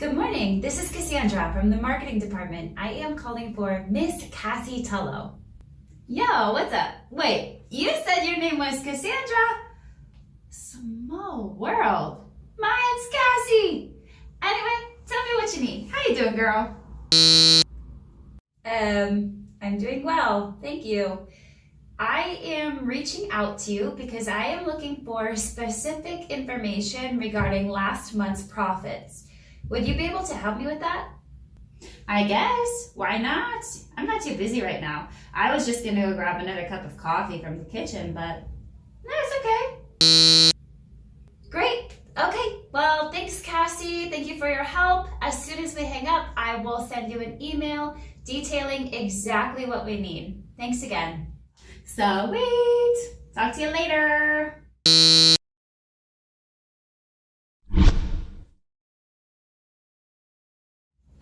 Good morning. This is Cassandra from the marketing department. I am calling for Miss Cassie Tullo. Yo, what's up? Wait, you said your name was Cassandra? Small world. Mine's Cassie. Anyway, tell me what you need. How you doing, girl? I'm doing well. Thank you. I am reaching out to you because I am looking for specific information regarding last month's profits. Would you be able to help me with that? I guess. Why not? I'm not too busy right now. I was just gonna go grab another cup of coffee from the kitchen, but that's okay. Great. Okay. Well, thanks, Cassie. Thank you for your help. As soon as we hang up, I will send you an email detailing exactly what we need. Thanks again. Sweet. Talk to you later.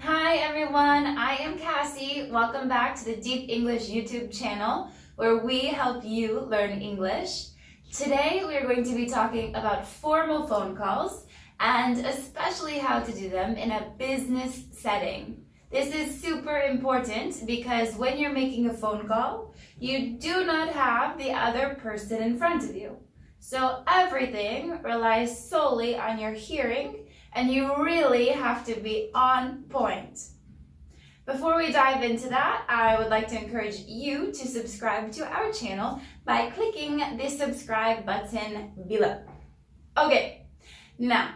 Hi everyone, I am Cassie. Welcome back to the Deep English YouTube channel where we help you learn English. Today we are going to be talking about formal phone calls and especially how to do them in a business setting. This is super important because when you're making a phone call, you do not have the other person in front of you. So everything relies solely on your hearing and you really have to be on point. Before we dive into that, I would like to encourage you to subscribe to our channel by clicking the subscribe button below. Okay, now,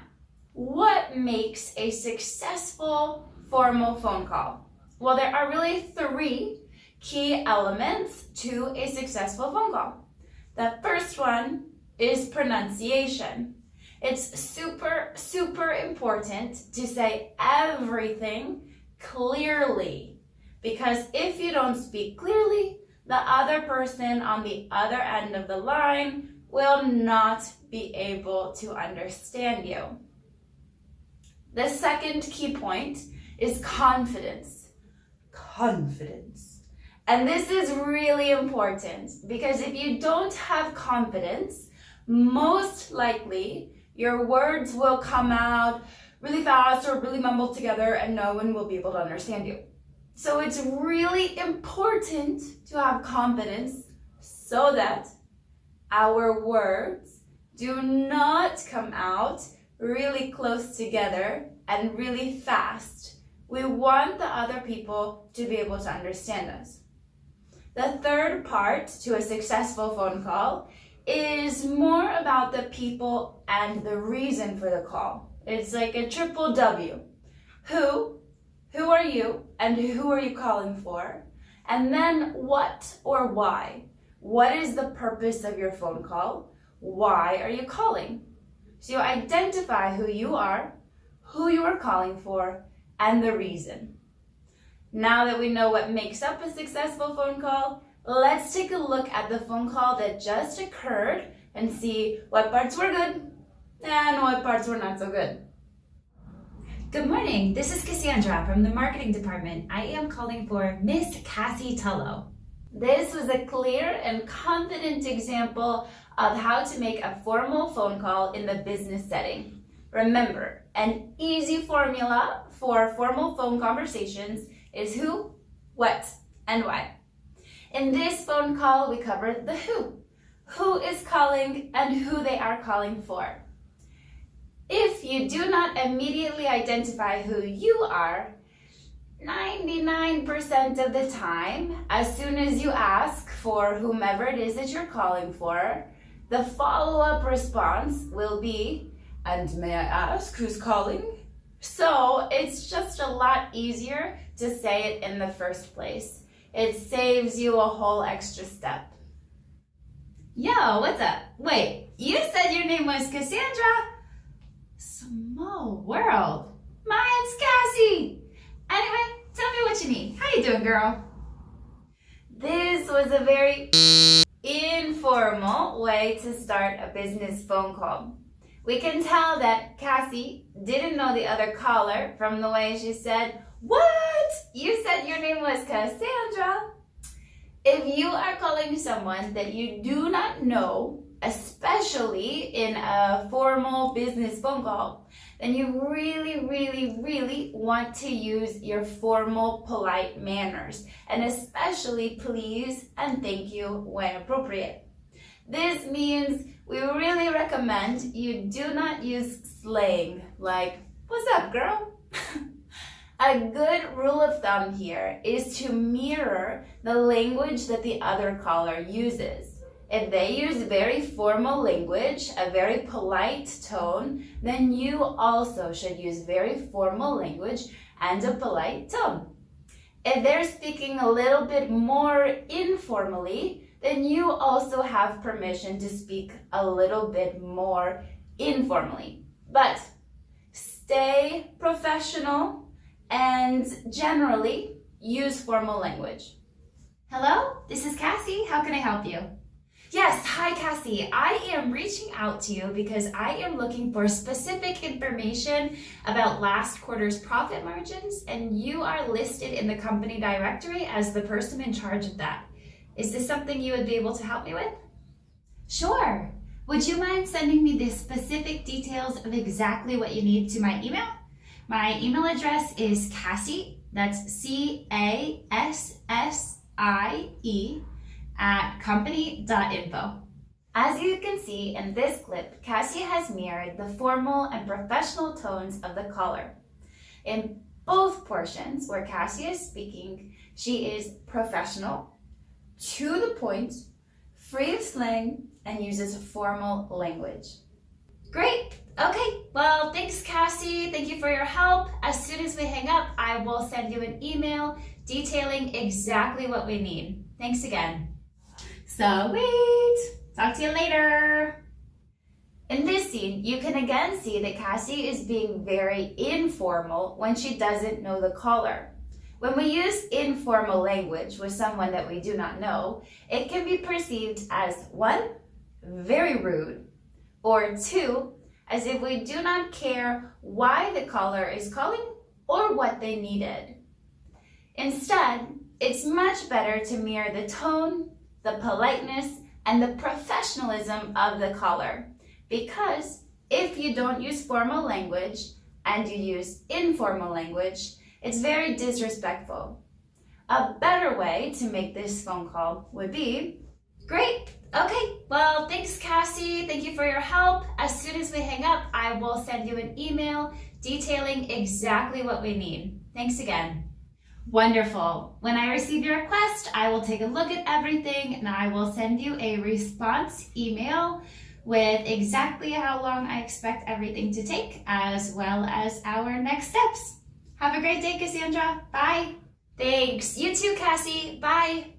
what makes a successful formal phone call? Well, there are really three key elements to a successful phone call. The first one is pronunciation. It's super important to say everything clearly, because if you don't speak clearly, the other person on the other end of the line will not be able to understand you. The second key point is confidence. Confidence. And this is really important because if you don't have confidence, most likely your words will come out really fast or really mumbled together and no one will be able to understand you. So it's really important to have confidence so that our words do not come out really close together and really fast. We want the other people to be able to understand us. The third part to a successful phone call is more about the people and the reason for the call. It's like a triple W. Who are you, and who are you calling for? And then what or why? What is the purpose of your phone call? Why are you calling? So you identify who you are calling for, and the reason. Now that we know what makes up a successful phone call, let's take a look at the phone call that just occurred and see what parts were good and what parts were not so good. Good morning. This is Cassandra from the marketing department. I am calling for Miss Cassie Tullo. This was a clear and confident example of how to make a formal phone call in the business setting. Remember, an easy formula for formal phone conversations is who, what, and why. In this phone call, we covered the who is calling and who they are calling for. If you do not immediately identify who you are, 99% of the time, as soon as you ask for whomever it is that you're calling for, the follow-up response will be, "And may I ask who's calling?" So it's just a lot easier to say it in the first place. It saves you a whole extra step. Yo, what's up? Wait, you said your name was Cassandra? Small world. Mine's Cassie. Anyway, tell me what you need. How you doing, girl? This was a very informal way to start a business phone call. We can tell that Cassie didn't know the other caller from the way she said, "What? You said your name was Cassandra?" If you are calling someone that you do not know especially in a formal business phone call, then you really want to use your formal, polite manners, and especially please and thank you when appropriate. This means we really recommend you do not use slang like, "What's up, girl?" A good rule of thumb here is to mirror the language that the other caller uses. If they use very formal language, a very polite tone, then you also should use very formal language and a polite tone. If they're speaking a little bit more informally, then you also have permission to speak a little bit more informally. But stay professional and generally use formal language. Hello, this is Cassie. How can I help you? Yes, hi Cassie. I am reaching out to you because I am looking for specific information about last quarter's profit margins, and you are listed in the company directory as the person in charge of that. Is this something you would be able to help me with? Sure. Would you mind sending me the specific details of exactly what you need to my email? My email address is Cassie, that's Cassie, @company.info. As you can see in this clip, Cassie has mirrored the formal and professional tones of the caller. In both portions where Cassie is speaking, she is professional, to the point, free of slang, and uses formal language. Great. Okay, well, thanks, Cassie. Thank you for your help. As soon as we hang up, I will send you an email detailing exactly what we need. Thanks again. Sweet. Talk to you later. In this scene, you can again see that Cassie is being very informal when she doesn't know the caller. When we use informal language with someone that we do not know, it can be perceived as 1, very rude, or 2, as if we do not care why the caller is calling or what they needed. Instead, it's much better to mirror the tone, the politeness, and the professionalism of the caller, because if you don't use formal language and you use informal language, it's very disrespectful. A better way to make this phone call would be, great. Okay, well, thanks, Cassie. Thank you for your help. As soon as we hang up, I will send you an email detailing exactly what we need. Thanks again. Wonderful. When I receive your request, I will take a look at everything and I will send you a response email with exactly how long I expect everything to take, as well as our next steps. Have a great day, Cassandra. Bye. Thanks. You too, Cassie. Bye.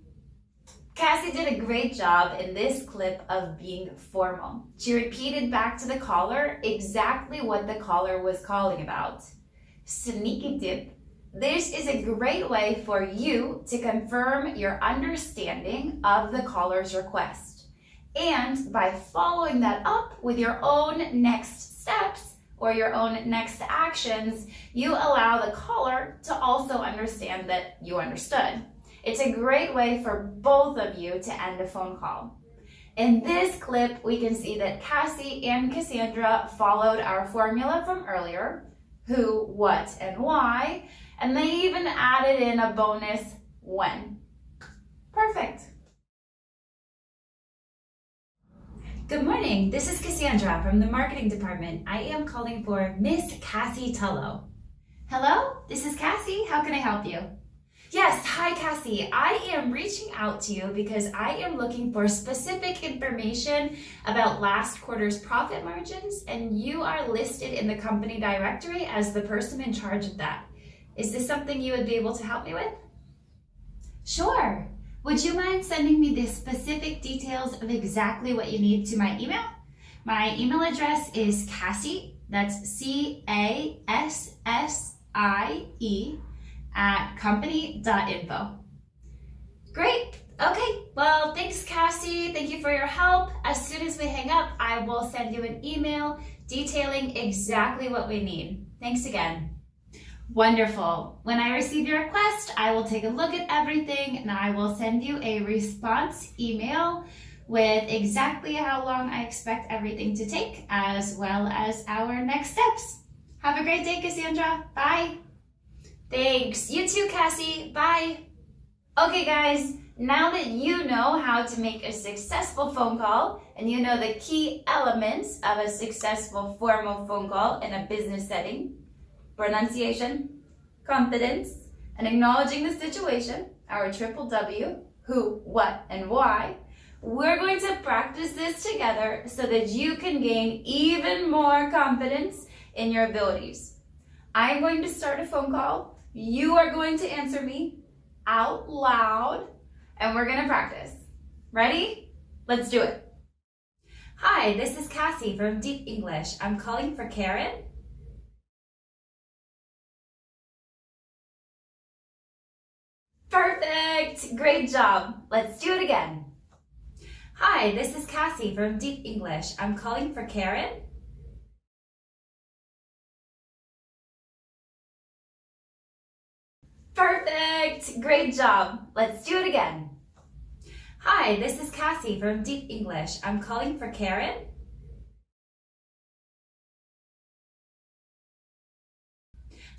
Cassie did a great job in this clip of being formal. She repeated back to the caller exactly what the caller was calling about. Sneaky tip. This is a great way for you to confirm your understanding of the caller's request. And by following that up with your own next steps or your own next actions, you allow the caller to also understand that you understood. It's a great way for both of you to end a phone call. In this clip, we can see that Cassie and Cassandra followed our formula from earlier, who, what, and why, and they even added in a bonus when. Perfect. Good morning, this is Cassandra from the marketing department. I am calling for Miss Cassie Tullo. Hello, this is Cassie. How can I help you? Yes, hi Cassie. I am reaching out to you because I am looking for specific information about last quarter's profit margins, and you are listed in the company directory as the person in charge of that. Is this something you would be able to help me with? Sure. Would you mind sending me the specific details of exactly what you need to my email? My email address is Cassie, that's Cassie, @company.info. Great. Okay. Well, thanks, Cassie. Thank you for your help. As soon as we hang up, I will send you an email detailing exactly what we need. Thanks again. Wonderful. When I receive your request, I will take a look at everything and I will send you a response email with exactly how long I expect everything to take, as well as our next steps. Have a great day, Cassandra. Bye. Thanks. You too, Cassie. Bye. Okay, guys, now that you know how to make a successful phone call and you know the key elements of a successful formal phone call in a business setting, pronunciation, confidence, and acknowledging the situation, our triple W, who, what, and why, we're going to practice this together so that you can gain even more confidence in your abilities. I'm going to start a phone call. You are going to answer me out loud, and we're going to practice. Ready? Let's do it. Hi, this is Cassie from Deep English. I'm calling for Karen. Perfect! Great job. Let's do it again. Hi, this is Cassie from Deep English. I'm calling for Karen. Perfect! Great job. Let's do it again. Hi, this is Cassie from Deep English. I'm calling for Karen.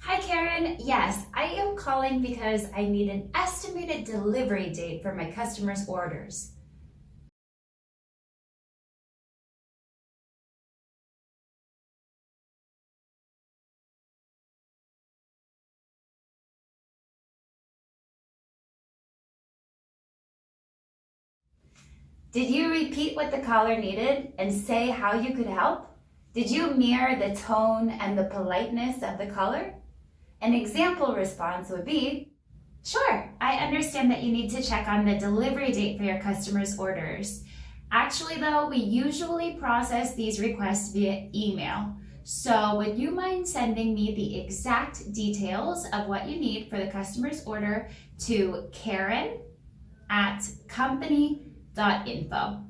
Hi, Karen. Yes, I am calling because I need an estimated delivery date for my customers' orders. Did you repeat what the caller needed and say how you could help? Did you mirror the tone and the politeness of the caller? An example response would be, sure, I understand that you need to check on the delivery date for your customers' orders. Actually, though, we usually process these requests via email. So would you mind sending me the exact details of what you need for the customer's order to Karen@company.info.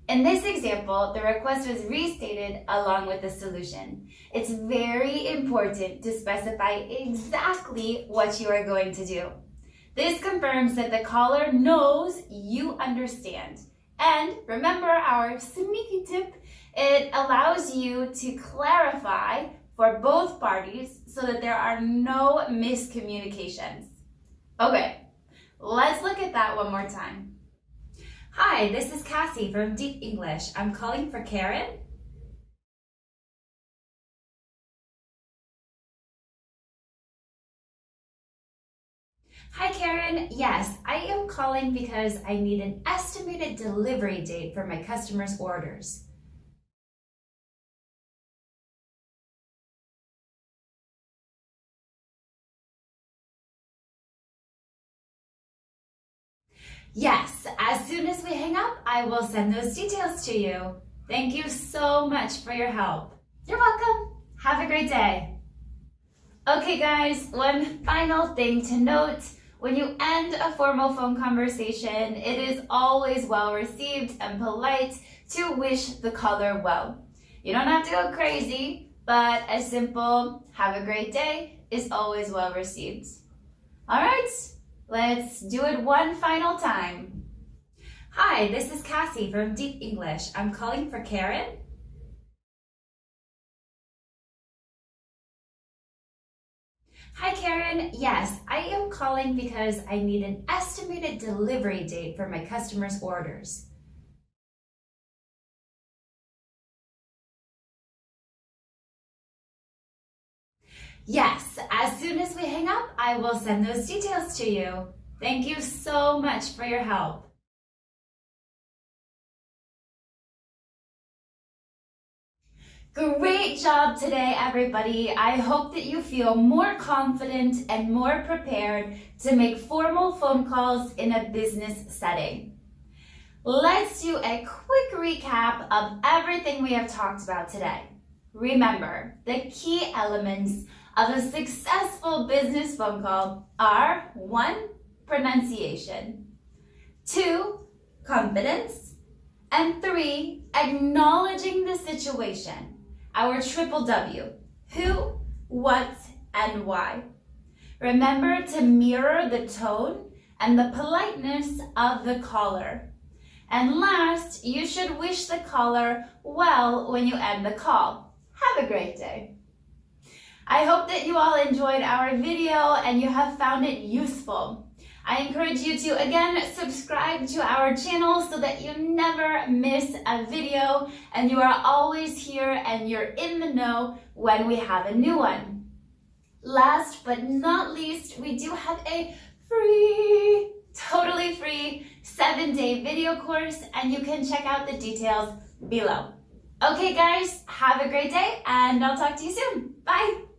In this example, the request was restated along with the solution. It's very important to specify exactly what you are going to do. This confirms that the caller knows you understand. And remember our sneaky tip, it allows you to clarify for both parties so that there are no miscommunications. Okay, let's look at that one more time. Hi, this is Cassie from Deep English. I'm calling for Karen. Hi, Karen. Yes, I am calling because I need an estimated delivery date for my customers' orders. Yes, as soon as we hang up, I will send those details to you. Thank you so much for your help. You're welcome. Have a great day. Okay, guys, one final thing to note. When you end a formal phone conversation, it is always well received and polite to wish the caller well. You don't have to go crazy, but a simple "have a great day" is always well received. All right. Let's do it one final time. Hi, this is Cassie from Deep English. I'm calling for Karen. Hi, Karen. Yes, I am calling because I need an estimated delivery date for my customers' orders. Yes, as soon as we hang up, I will send those details to you. Thank you so much for your help. Great job today, everybody. I hope that you feel more confident and more prepared to make formal phone calls in a business setting. Let's do a quick recap of everything we have talked about today. Remember, the key elements of a successful business phone call are 1. Pronunciation, 2. Confidence, and 3. Acknowledging the situation, our triple W, who, what, and why. Remember to mirror the tone and the politeness of the caller. And last, you should wish the caller well when you end the call. Have a great day. I hope that you all enjoyed our video and you have found it useful. I encourage you to, again, subscribe to our channel so that you never miss a video and you are always here and you're in the know when we have a new one. Last but not least, we do have a free, totally free 7-day video course, and you can check out the details below. Okay guys, have a great day and I'll talk to you soon. Bye!